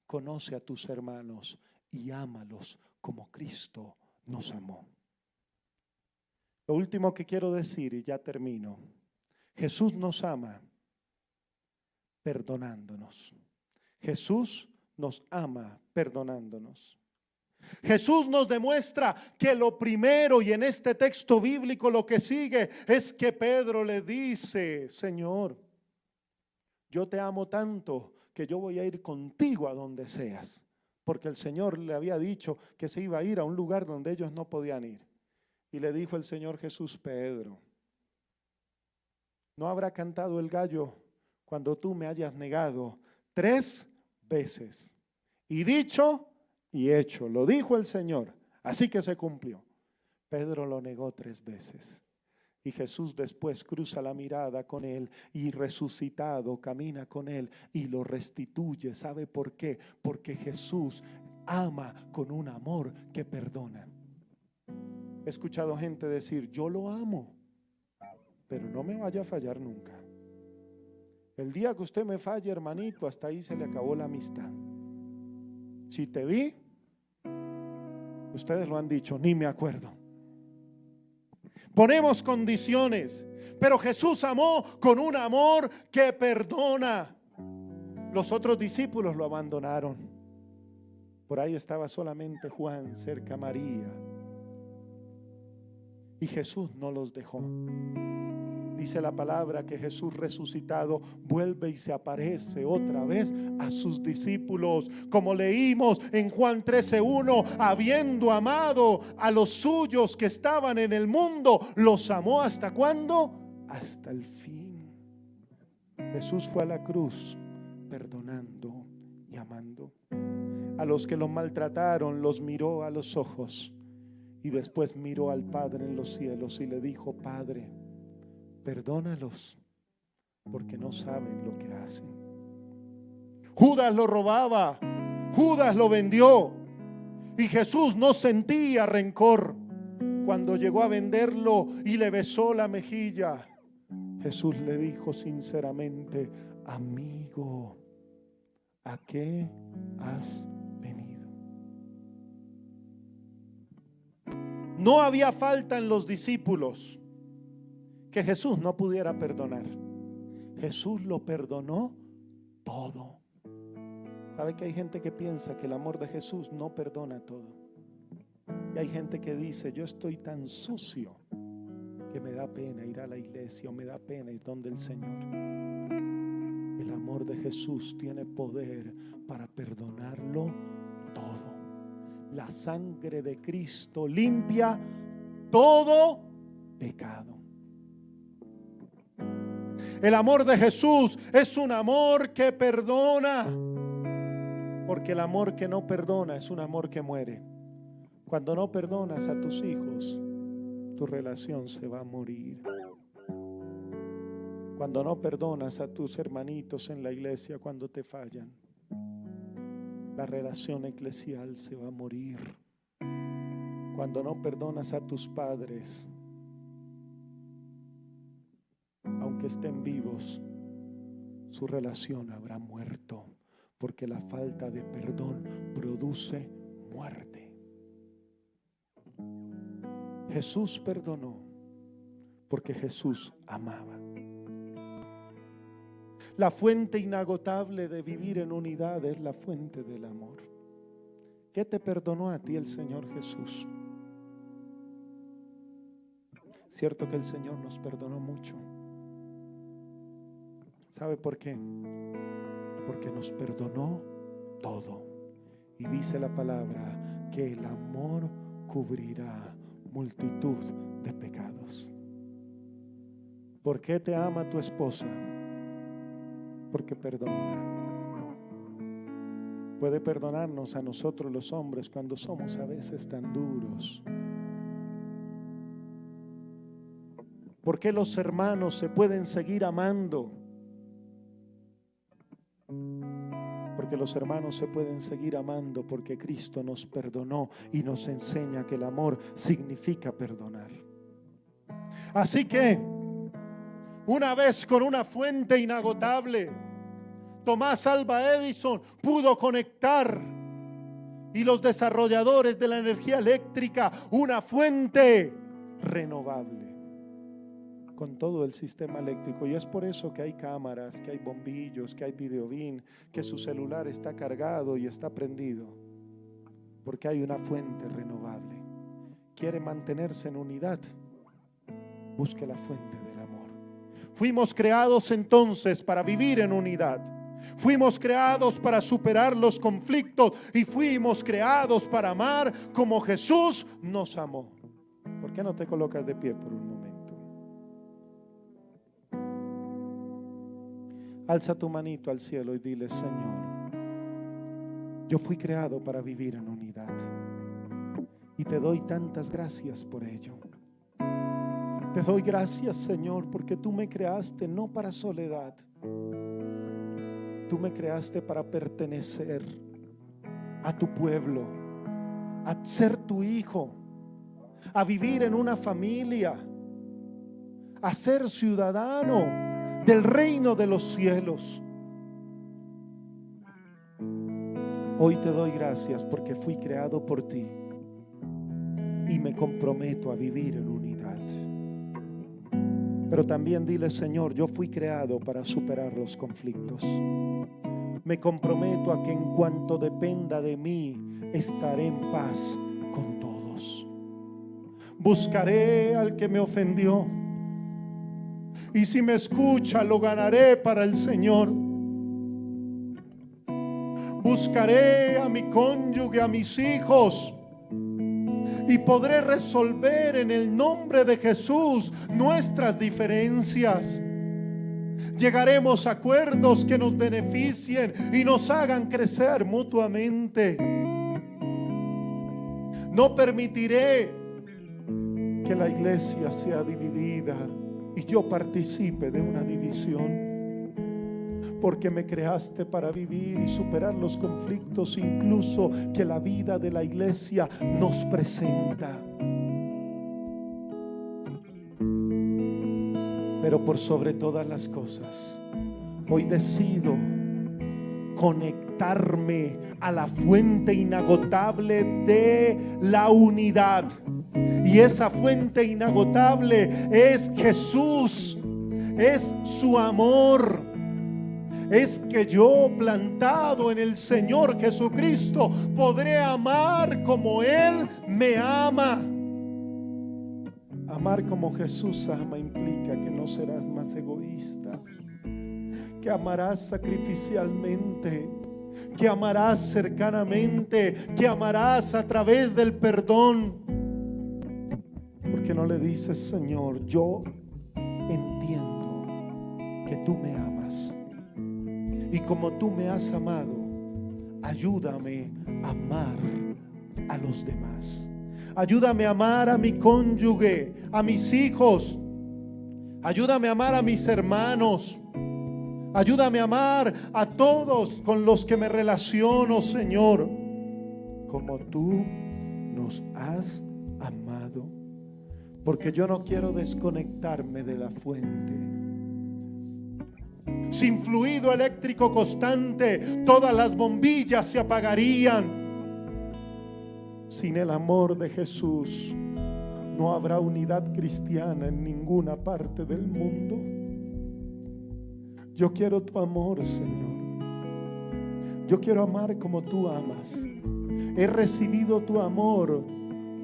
conoce a tus hermanos y ámalos como Cristo nos amó. Lo último que quiero decir, y ya termino, Jesús nos ama perdonándonos. Jesús nos ama perdonándonos. Jesús nos demuestra que lo primero, y en este texto bíblico lo que sigue, es que Pedro le dice, Señor, yo te amo tanto que yo voy a ir contigo a donde seas. Porque el Señor le había dicho que se iba a ir a un lugar donde ellos no podían ir. Y le dijo el Señor Jesús, Pedro, no habrá cantado el gallo cuando tú me hayas negado 3 veces. Y dicho y hecho, lo dijo el Señor, así que se cumplió. Pedro lo negó 3 veces. Y Jesús después cruza la mirada con él y resucitado camina con él y lo restituye. ¿Sabe por qué? Porque Jesús ama con un amor que perdona. He escuchado gente decir, yo lo amo, pero no me vaya a fallar nunca. El día que usted me falle, hermanito, hasta ahí se le acabó la amistad. Si te vi, ustedes lo han dicho, ni me acuerdo. Ponemos condiciones, pero Jesús amó con un amor que perdona. Los otros discípulos lo abandonaron. Por ahí estaba solamente Juan, cerca María. Y Jesús no los dejó. Dice la palabra que Jesús resucitado vuelve y se aparece otra vez a sus discípulos. Como leímos en Juan 13:1, habiendo amado a los suyos que estaban en el mundo, los amó ¿hasta cuándo? Hasta el fin. Jesús fue a la cruz perdonando y amando. A los que los maltrataron los miró a los ojos y después miró al Padre en los cielos y le dijo, Padre, perdónalos porque no saben lo que hacen. Judas lo robaba, Judas lo vendió y Jesús no sentía rencor. Cuando llegó a venderlo y le besó la mejilla, Jesús le dijo sinceramente, amigo, ¿a qué has venido? No había falta en los discípulos que Jesús no pudiera perdonar. Jesús lo perdonó todo. ¿Sabe que hay gente que piensa que el amor de Jesús no perdona todo? Y hay gente que dice, yo estoy tan sucio que me da pena ir a la iglesia o me da pena ir donde el Señor. El amor de Jesús tiene poder para perdonarlo todo. La sangre de Cristo limpia todo pecado. El amor de Jesús es un amor que perdona, porque el amor que no perdona es un amor que muere. Cuando no perdonas a tus hijos, tu relación se va a morir. Cuando no perdonas a tus hermanitos en la iglesia cuando te fallan, la relación eclesial se va a morir. Cuando no perdonas a tus padres, aunque estén vivos, su relación habrá muerto, porque la falta de perdón produce muerte. Jesús perdonó porque Jesús amaba. La fuente inagotable de vivir en unidad es la fuente del amor. ¿Qué te perdonó a ti el Señor Jesús? Cierto que el Señor nos perdonó mucho. ¿Sabe por qué? Porque nos perdonó todo. Y dice la palabra que el amor cubrirá multitud de pecados. ¿Por qué te ama tu esposa? Porque perdona. Puede perdonarnos a nosotros los hombres cuando somos a veces tan duros. ¿Por qué los hermanos se pueden seguir amando? Porque los hermanos se pueden seguir amando porque Cristo nos perdonó y nos enseña que el amor significa perdonar. Así que, una vez con una fuente inagotable, Tomás Alva Edison pudo conectar, y los desarrolladores de la energía eléctrica, una fuente renovable con todo el sistema eléctrico. Y es por eso que hay cámaras, que hay bombillos, que hay videobin, que su celular está cargado y está prendido, porque hay una fuente renovable. ¿Quiere mantenerse en unidad? Busque la fuente del amor. Fuimos creados entonces para vivir en unidad. Fuimos creados para superar los conflictos y fuimos creados para amar como Jesús nos amó. ¿Por qué no te colocas de pie por un momento? Alza tu manito al cielo y dile: Señor, yo fui creado para vivir en unidad y te doy tantas gracias por ello. Te doy gracias, Señor, porque tú me creaste no para soledad. Tú me creaste para pertenecer a tu pueblo, a ser tu hijo, a vivir en una familia, a ser ciudadano del reino de los cielos. Hoy te doy gracias porque fui creado por ti y me comprometo a vivir en unidad. Pero también dile: Señor, yo fui creado para superar los conflictos. Me comprometo a que en cuanto dependa de mí, estaré en paz con todos. Buscaré al que me ofendió, y si me escucha, lo ganaré para el Señor. Buscaré a mi cónyuge, a mis hijos, y podré resolver en el nombre de Jesús nuestras diferencias. Llegaremos a acuerdos que nos beneficien y nos hagan crecer mutuamente. No permitiré que la iglesia sea dividida y yo participe de una división, porque me creaste para vivir y superar los conflictos, incluso que la vida de la iglesia nos presenta. Pero por sobre todas las cosas, hoy decido conectarme a la fuente inagotable de la unidad. Y esa fuente inagotable es Jesús, es su amor. Es que yo, plantado en el Señor Jesucristo, podré amar como Él me ama. Amar como Jesús ama implica que no serás más egoísta, que amarás sacrificialmente, que amarás cercanamente, que amarás a través del perdón. Porque no le dices: Señor, yo entiendo que tú me amas, y como tú me has amado, ayúdame a amar a los demás. Ayúdame a amar a mi cónyuge, a mis hijos, Ayúdame a amar a mis hermanos. Ayúdame a amar a todos con los que me relaciono, Señor, como tú nos has amado. Porque yo no quiero desconectarme de la fuente. Sin fluido eléctrico constante, todas las bombillas se apagarían. Sin el amor de Jesús, no habrá unidad cristiana en ninguna parte del mundo. Yo quiero tu amor, Señor. Yo quiero amar como tú amas. He recibido tu amor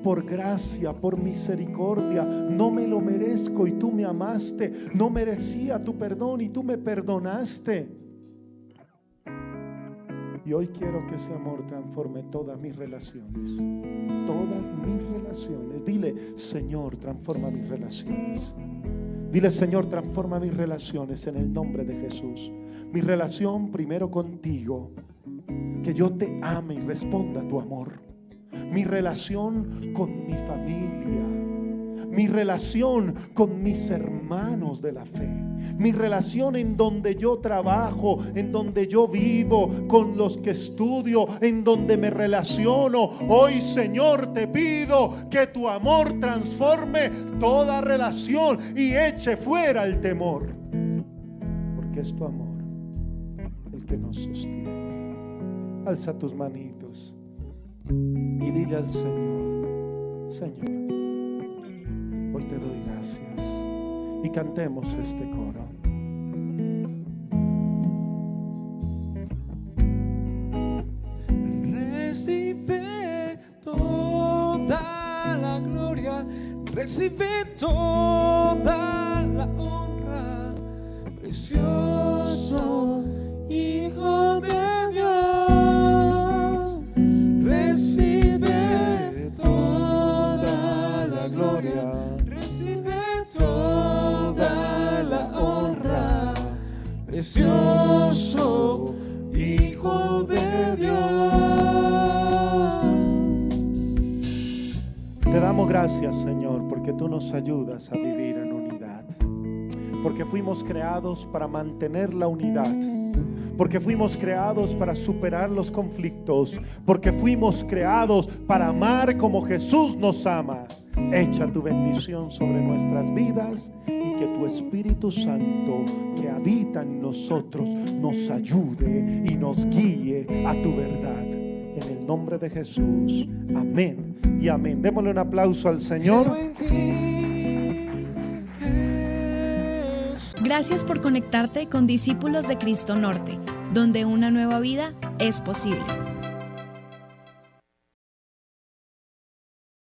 por gracia, por misericordia. No me lo merezco y tú me amaste. No merecía tu perdón y tú me perdonaste. Y hoy quiero que ese amor transforme todas mis relaciones. Todas mis relaciones. Dile, Señor, transforma mis relaciones. Dile, Señor, transforma mis relaciones en el nombre de Jesús. Mi relación primero contigo. Que yo te ame y responda a tu amor. Mi relación con mi familia. Mi relación con mis hermanos de la fe. Mi relación en donde yo trabajo, en donde yo vivo, con los que estudio, en donde me relaciono. Hoy, Señor, te pido que tu amor transforme toda relación y eche fuera el temor. Porque es tu amor el que nos sostiene. Alza tus manitos y dile al Señor, Señor, hoy te doy gracias. Y cantemos este coro. Recibe toda la gloria, recibe toda la honra, precioso Hijo de Dios. Recibe toda la gloria, recibe toda la honra, precioso Hijo de Dios. Te damos gracias, Señor, porque tú nos ayudas a vivir en unidad. Porque fuimos creados para mantener la unidad. Porque fuimos creados para superar los conflictos. Porque fuimos creados para amar como Jesús nos ama. Echa tu bendición sobre nuestras vidas y que tu Espíritu Santo que habita en nosotros nos ayude y nos guíe a tu verdad. En el nombre de Jesús. Amén y amén. Démosle un aplauso al Señor. Gracias por conectarte con Discípulos de Cristo Norte, donde una nueva vida es posible.